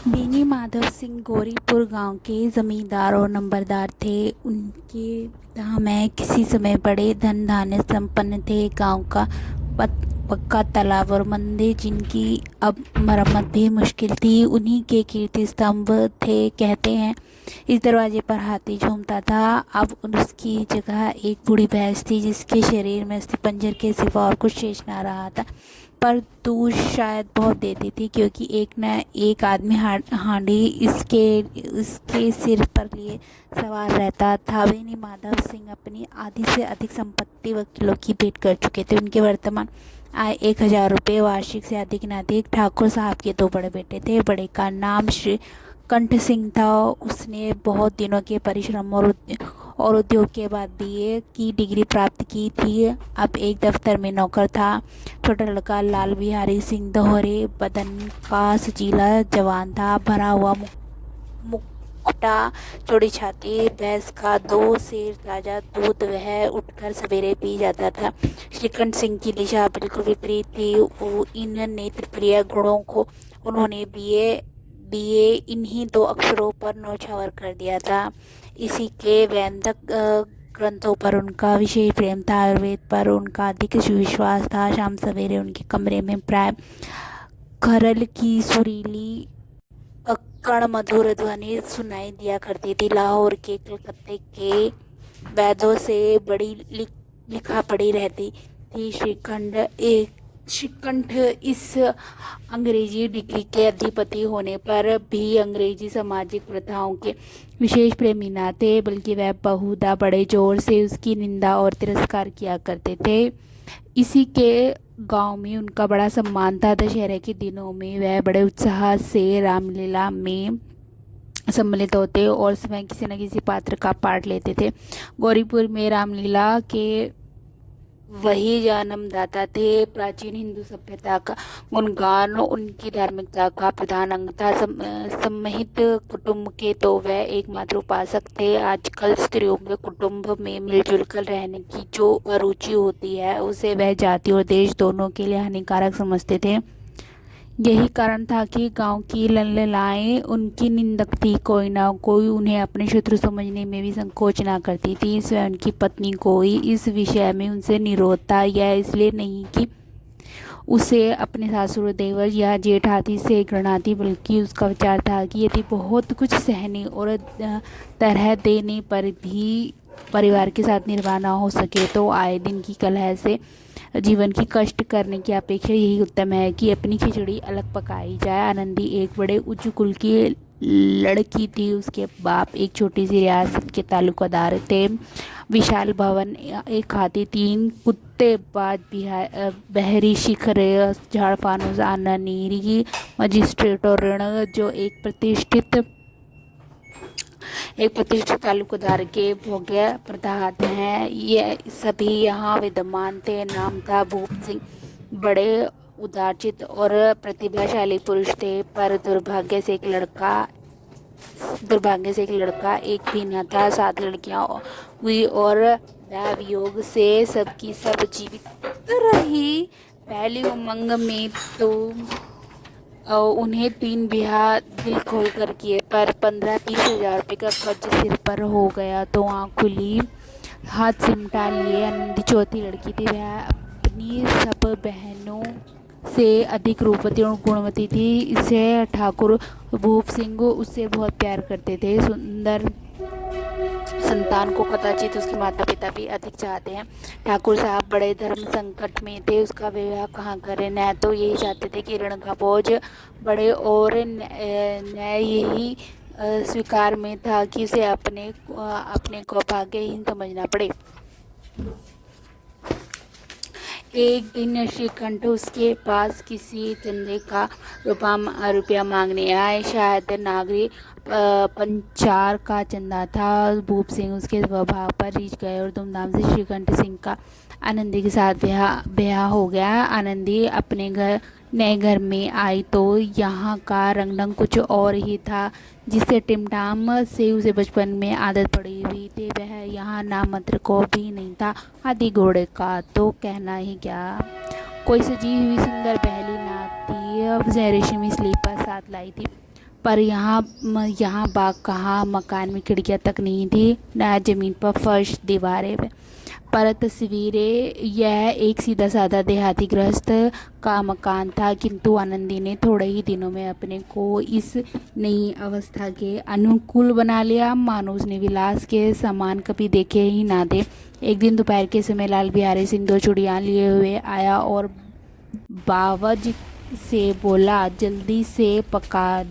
बेनी माधव सिंह गौरीपुर गांव के जमींदार और नंबरदार थे। उनके पिता में किसी समय बड़े धन धान्य संपन्न थे। गांव का पक्का तालाब और मंदिर जिनकी अब मरम्मत भी मुश्किल थी उन्हीं के कीर्ति स्तंभ थे। कहते हैं इस दरवाजे पर हाथी झूमता था। अब उसकी जगह एक बूढ़ी भैंस थी जिसके शरीर में अस्थिपंजर के सिवा और कुछ शेष ना रहा था, पर दूध शायद बहुत देती थी क्योंकि एक न एक आदमी हांडी इसके इसके सिर पर लिए सवार रहता था। बेनी माधव सिंह अपनी आधी से अधिक संपत्ति वकीलों की भेंट कर चुके थे। उनके वर्तमान आय 1000 रुपये वार्षिक से अधिक न थी। ठाकुर साहब के दो बड़े बेटे थे। बड़े का नाम श्री कंठ सिंह था। उसने बहुत दिनों के परिश्रम और उद्योग के बाद बीए की डिग्री प्राप्त की थी। अब एक दफ्तर में नौकर था। छोटा लड़का लाल बिहारी सिंह दोहरे बदन का सजीला जवान था। भरा हुआ मुखटा, चौड़ी छाती, भैंस का 2 सेर ताज़ा दूध वह उठकर सवेरे पी जाता था। श्रीकंठ सिंह की दिशा बिल्कुल विपरीत थी। इन नेत्र प्रिय गुणों को उन्होंने बीए इन्हीं 2 अक्षरों पर न्यौछावर कर दिया था। इसी के वैदिक ग्रंथों पर उनका विशेष प्रेम था। आयुर्वेद पर उनका अधिक विश्वास था। शाम सवेरे उनके कमरे में प्राय खरल की सुरीली कण मधुर ध्वनि सुनाई दिया करती थी। लाहौर के, कलकत्ते के वैद्यों से बड़ी लिखा पड़ी रहती थी। श्रीकंठ इस अंग्रेजी डिग्री के अधिपति होने पर भी अंग्रेजी सामाजिक प्रथाओं के विशेष प्रेमी न थे, बल्कि वह बहुधा बड़े जोर से उसकी निंदा और तिरस्कार किया करते थे। इसी के गांव में उनका बड़ा सम्मान था। दशहरे के दिनों में वह बड़े उत्साह से रामलीला में सम्मिलित होते और स्वयं किसी न किसी पात्र का पाठ लेते थे। गौरीपुर में रामलीला के वही जन्मदाता थे। प्राचीन हिंदू सभ्यता का गुणगान उनकी धार्मिकता का प्रधान अंग था। सम्मिलित कुटुंब के तो वह एकमात्र उपासक थे। आजकल स्त्रियों के कुटुंब में मिलजुल कर रहने की जो अरुचि होती है उसे वह जाति और देश दोनों के लिए हानिकारक समझते थे। यही कारण था कि गांव की लड़ाएं उनकी निंदक थी। कोई ना कोई उन्हें अपने शत्रु समझने में भी संकोच ना करती थी। स्वयं उनकी पत्नी कोई इस विषय में उनसे निरोध था। यह इसलिए नहीं कि उसे अपने सासुर देवर या जेठ आदि से घृणा थी, बल्कि उसका विचार था कि यदि बहुत कुछ सहने और तरह देने पर भी परिवार के साथ निर्वाह न हो सके तो आए दिन की कलह से जीवन की कष्ट करने की अपेक्षा यही उत्तम है कि अपनी खिचड़ी अलग पकाई जाए। आनंदी एक बड़े उच्च कुल की लड़की थी। उसके बाप एक छोटी सी रियासत के तालुकादार थे। विशाल भवन, एक हाथी, 3 कुत्ते, बाज बहरी शिखर, झाड़ फानूस, आनानीरी मजिस्ट्रेट और ऋण जो एक प्रतिष्ठित तालुकादार के भोग्य पदार्थ हैं, ये सभी यहाँ विद्यमान थे। नाम था भूप सिंह। बड़े उदारचित और प्रतिभाशाली पुरुष थे, पर दुर्भाग्य से एक लड़का एक भी न था। 7 लड़कियां हुई और वह वियोग से सबकी सब जीवित रही। पहली उमंग में तो उन्हें 3 ब्याह दिल खोल कर किए, पर 15-20 हजार रुपये का कर्ज सिर पर हो गया तो आँख खुली, हाथ सिमटा लिए। आनंदी चौथी लड़की थी। वह अपनी सब बहनों से अधिक रूपवती और गुणवती थी। इसे ठाकुर भूप सिंह उससे बहुत प्यार करते थे। सुंदर संतान को कदाचित उसके माता पिता भी अधिक चाहते हैं। ठाकुर साहब बड़े धर्म संकट में थे। उसका विवाह कहाँ करें। न तो यही चाहते थे कि ऋण का बोझ बढ़े और न यही स्वीकार में था कि उसे अपने को भाग्यहीन समझना पड़े। एक दिन श्रीकंठ उसके पास किसी चंदे का रुपया मांगने आए। शायद नागरी पंचार का चंदा था। भूप सिंह उसके स्वभाव पर रिझ गए और धूमधाम से श्रीकंठ सिंह का आनंदी के साथ ब्याह हो गया। आनंदी अपने नए घर में आई तो यहाँ का रंग ढंग कुछ और ही था, जिससे टिमटाम से उसे बचपन में आदत पड़ी हुई थी। वह यहाँ नाममात्र को भी नहीं था। हाथी घोड़े का तो कहना ही क्या, कोई सजी हुई सुंदर पहली नाक थी। अब रेशमी स्लीपर साथ लाई थी। पर यहाँ बाग कहाँ, मकान में खिड़कियाँ तक नहीं थी, न ज़मीन पर फर्श, दीवारें पर तस्वीरें। यह एक सीधा साधा देहाती गृहस्थ का मकान था, किंतु आनंदी ने थोड़े ही दिनों में अपने को इस नई अवस्था के अनुकूल बना लिया, मानो उसने विलास के सामान कभी देखे ही ना थे। एक दिन दोपहर के समय लाल बिहारी सिंह 2 चूड़ियाँ लिए हुए आया और बावज से बोला, जल्दी से पका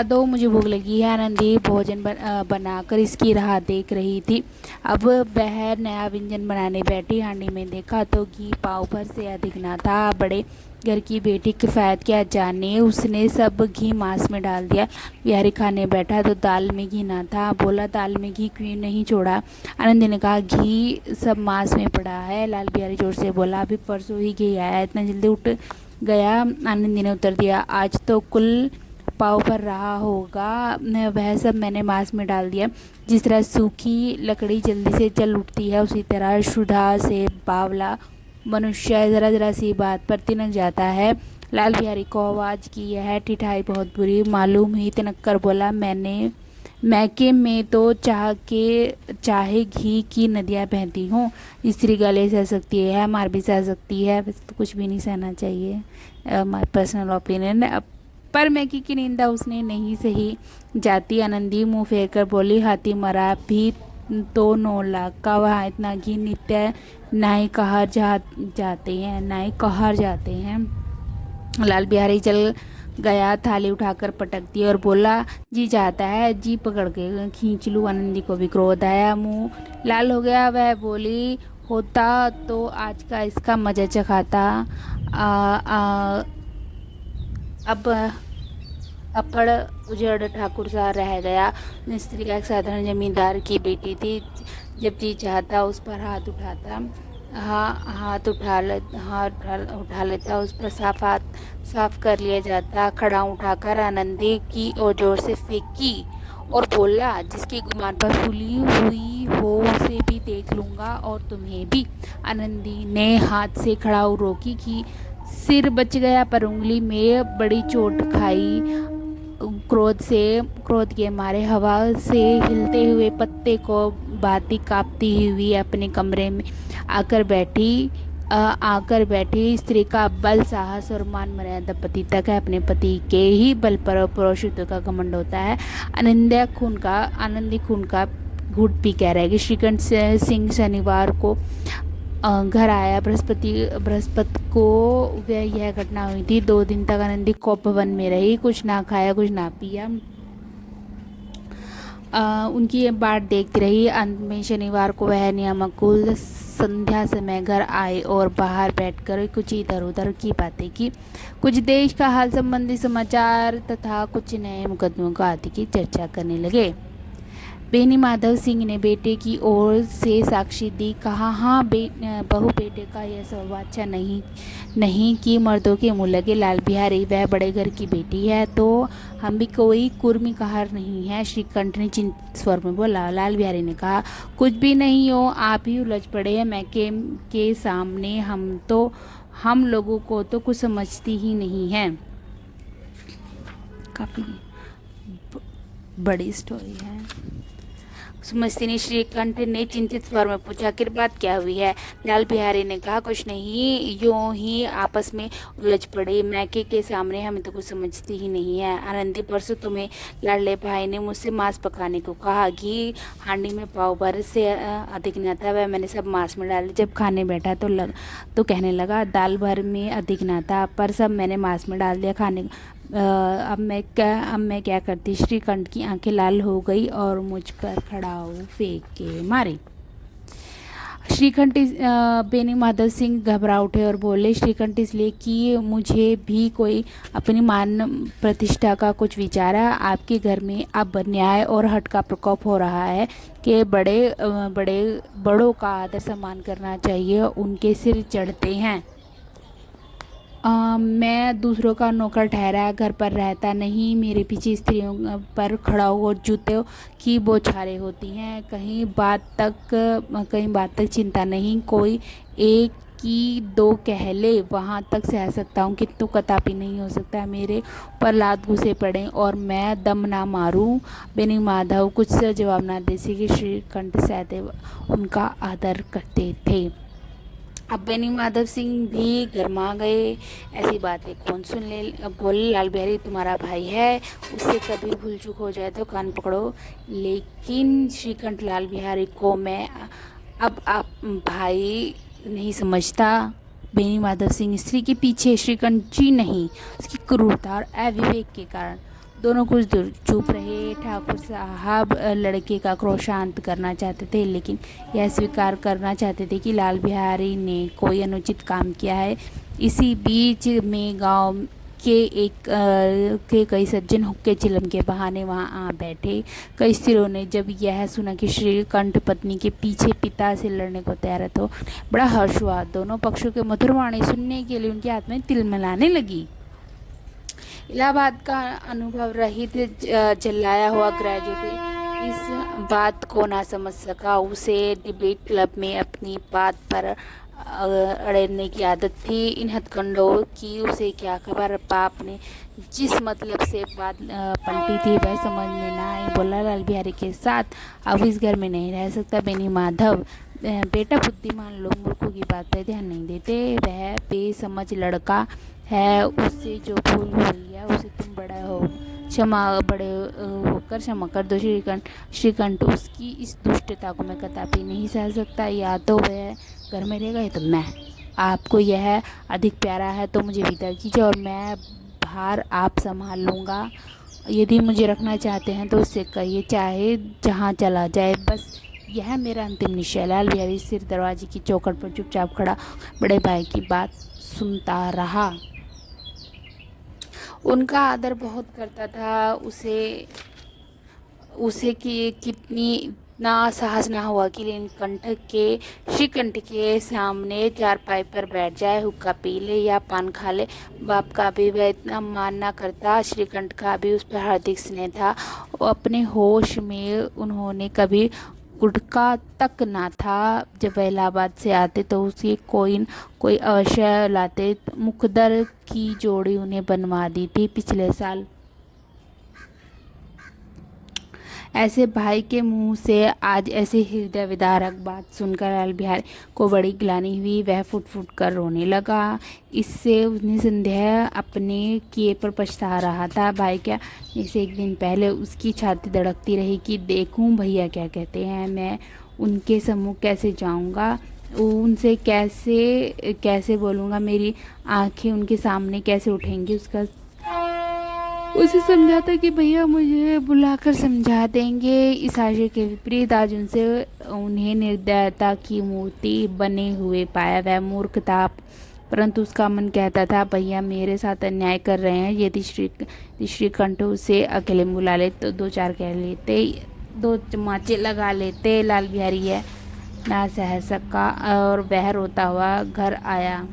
दो, मुझे भूख लगी है। आनंदी भोजन बनाकर इसकी राह देख रही थी। अब वह नया व्यंजन बनाने बैठी। हांडी में देखा तो घी पाव भर से अधिक ना था। बड़े घर की बेटी किफ़ायत क्या जाने, उसने सब घी मांस में डाल दिया। बिहारी खाने बैठा तो दाल में घी ना था। बोला, दाल में घी क्यों नहीं छोड़ा? आनंदी ने कहा, घी सब मांस में पड़ा है। लाल बिहारी जोर से बोला, अभी परसों ही घी आया, इतना जल्दी उठ गया? आनंदी ने उत्तर दिया, आज तो कुल पाव भर रहा होगा, वह सब मैंने मांस में डाल दिया। जिस तरह सूखी लकड़ी जल्दी से जल उठती है, उसी तरह शुदा से बावला मनुष्य जरा जरा सी बात पर तिनक जाता है। लाल बिहारी को आवाज़ की यह ठिठाई बहुत बुरी मालूम हुई। तिनक कर बोला, मैके में तो चाहे घी की नदियाँ बहती हों, स्त्री गले सह सकती है, मार भी सह सकती है, बस तो कुछ भी नहीं सहना चाहिए, माय पर्सनल ओपिनियन। पर मैकी की निंदा उसने नहीं सही जाती। आनंदी मुंह फेर कर बोली, हाथी मरा भी तो 9 लाख का, वहाँ इतना घी नित्य नाई कहर जाते हैं। लाल बिहारी चल गया, थाली उठाकर पटक दी और बोला, जी चाहता है जी पकड़ के खींच लूँ। आनंदी को भी क्रोध आया, मुंह लाल हो गया। वह बोली, होता तो आज का इसका मजा चखाता। अब अपड़ उजड़ ठाकुर सा रह गया। स्त्री का एक साधारण जमींदार की बेटी थी। जब जी चाहता उस पर हाथ उठा लेता, उस पर साफ कर लिया जाता। खड़ा उठाकर आनंदी की और जोर से फेंकी और बोला, जिसकी गुमान पर फूली हुई हो उसे भी देख लूँगा और तुम्हें भी। आनंदी ने हाथ से खड़ाऊ रोकी कि सिर बच गया, पर उंगली में बड़ी चोट खाई। क्रोध के मारे हवा से हिलते हुए पत्ते को भांति कांपती हुई अपने कमरे में आकर बैठी। स्त्री का बल, साहस और मान मर्यादा पति तक है। अपने पति के ही बल पर पुरुषत्व का घमंड होता है। आनंदी खून का घूट पी कह रहेगी। श्रीकंठ सिंह शनिवार को घर आया। बृहस्पति को यह घटना हुई थी। 2 दिन तक आनंदी कोप भवन में रही, कुछ ना खाया, कुछ ना पिया। उनकी ये बाट देखती रही। अंत में शनिवार को वह नियमानुकूल संध्या समय घर आए और बाहर बैठकर कुछ इधर उधर की बातें की। कुछ देश का हाल संबंधी समाचार तथा कुछ नए मुकदमों को आदि की चर्चा करने लगे। बेनी माधव सिंह ने बेटे की ओर से साक्षी दी। कहा, हाँ बहू बेटे का यह स्वभाव अच्छा नहीं कि मर्दों के मुँह लगे। लाल बिहारी, वह बड़े घर की बेटी है तो हम भी कोई कुर्मी कहर नहीं है, श्रीकंठ ने चिंतित स्वर में बोला। लाल बिहारी ने कहा, कुछ भी नहीं हो, आप ही उलझ पड़े हैं मैके के सामने। हम लोगों को तो कुछ समझती ही नहीं है। काफ़ी बड़ी स्टोरी है। समझती नहीं, श्रीकंठ ने चिंतित स्वर में पूछा, आखिर बात क्या हुई है? लाल बिहारी ने कहा, कुछ नहीं, यूं ही आपस में उलझ पड़े मैके के सामने, हमें तो कुछ समझती ही नहीं है। आनंदी, परसों तुम्हें लाडले भाई ने मुझसे मांस पकाने को कहा। घी हांडी में पाव भर से अधिक न था, वह मैंने सब मांस में डाल। जब खाने बैठा तो कहने लगा, दाल भर में अधिक न था, पर सब मैंने मांस में डाल दिया खाने। अब मैं क्या करती? श्रीकंठ की आंखें लाल हो गई और मुझ पर खड़ाऊ फेंक के मारी। बेनी माधव सिंह घबरा उठे और बोले, श्रीकंठ, इसलिए कि मुझे भी कोई अपनी मान प्रतिष्ठा का कुछ विचार है। आपके घर में अब न्याय और हट का प्रकोप हो रहा है कि बड़ों का आदर सम्मान करना चाहिए, उनके सिर चढ़ते हैं। मैं दूसरों का नौकर ठहरा घर पर रहता नहीं। मेरे पीछे स्त्रियों पर खड़ाऊ और जूतों की बौछारें होती हैं। कहीं बात तक चिंता नहीं। कोई एक कि दो कहले वहाँ तक सह सकता हूँ, किंतु कदापि नहीं हो सकता है मेरे पर लात घुसे पड़े और मैं दम ना मारूं। बेनी माधव कुछ जवाब ना दे सके। श्रीकंठ सहदेव उनका आदर करते थे। अब बेनी माधव सिंह भी गरमा गए। ऐसी बातें कौन सुन ले। अब बोले, लाल बिहारी तुम्हारा भाई है, उससे कभी भूल चूक हो जाए तो कान पकड़ो। लेकिन श्रीकंठ लाल बिहारी को मैं अब आप भाई नहीं समझता। बेनी माधव सिंह स्त्री के पीछे श्रीकंठ जी नहीं, उसकी क्रूरता और अविवेक के कारण। दोनों कुछ दूर चुप रहे। ठाकुर साहब लड़के का क्रोध शांत करना चाहते थे, लेकिन यह स्वीकार करना चाहते थे कि लाल बिहारी ने कोई अनुचित काम किया है। इसी बीच में गांव के कई सज्जन हुक्के चिलम के बहाने वहां आ बैठे। कई स्त्रियों ने जब यह सुना कि श्रीकंठ पत्नी के पीछे पिता से लड़ने को तैयार है तो बड़ा हर्ष हुआ। दोनों पक्षों के मधुर वाणी सुनने के लिए उनकी आत्माएं तिलमिलाने लगी। इलाहाबाद का अनुभव रहित जलाया हुआ ग्रेजुएट इस बात को ना समझ सका। उसे डिबेट क्लब में अपनी बात पर अड़ने की आदत थी। इन हथकंडों की उसे क्या खबर। बाप ने जिस मतलब से बात पलटी थी वह समझ में ना आई। बोला, लाल बिहारी के साथ अब इस घर में नहीं रह सकता। बेनी माधव बेटा बुद्धिमान लोग मूर्खों की बात पर ध्यान नहीं देते। वह बेसमझ लड़का है, उससे जो भूल हुई है उसे तुम बड़े होकर क्षमा कर दो। श्रीकंठ उसकी इस दुष्टता को मैं कदापि नहीं सह सकता। या तो वह घर में रहेगा या तो मैं। आपको यह अधिक प्यारा है तो मुझे विदा कीजिए और मैं भार आप संभाल लूँगा। यदि मुझे रखना चाहते हैं तो उससे कहिए, चाहे जहाँ चला जाए, बस यह मेरा अंतिम निश्चय। लाल बिहारी सिर दरवाजे की चौखट पर चुपचाप खड़ा बड़े भाई की बात सुनता रहा। उनका आदर बहुत करता था। उसे कि कितनी इतना साहस ना हुआ कि श्रीकंठ के सामने चारपाई पर बैठ जाए, हुक्का पी ले या पान खा ले। बाप का भी वह इतना मान ना करता। श्रीकंठ का भी उस पर हार्दिक स्नेह था। अपने होश में उन्होंने कभी गुटखा तक ना था। जब वह इलाहाबाद से आते तो उसे कोई अवश्य लाते। मुकद्दर की जोड़ी उन्हें बनवा दी थी पिछले साल। ऐसे भाई के मुंह से आज ऐसी हृदय विदारक बात सुनकर लाल बिहारी को बड़ी ग्लानि हुई। वह फुट फुट कर रोने लगा। इससे उसने संदेह अपने किए पर पछता रहा था। भाई क्या इसे एक दिन पहले उसकी छाती धड़कती रही कि देखूं भैया क्या कहते हैं, मैं उनके सम्मुख कैसे जाऊंगा, उनसे कैसे बोलूँगा, मेरी आंखें उनके सामने कैसे उठेंगी। उसे समझाता कि भैया मुझे बुलाकर समझा देंगे। इस आशय के विपरीत आज उन्हें निर्दयता की मूर्ति बने हुए पाया। वह मूर्ख था, परंतु उसका मन कहता था भैया मेरे साथ अन्याय कर रहे हैं। यदि श्रीकंठ उसे अकेले बुला ले तो दो चार कह लेते, दो चमाचे लगा लेते। लाल बिहारी है ना सह सका और वह रोता हुआ घर आया।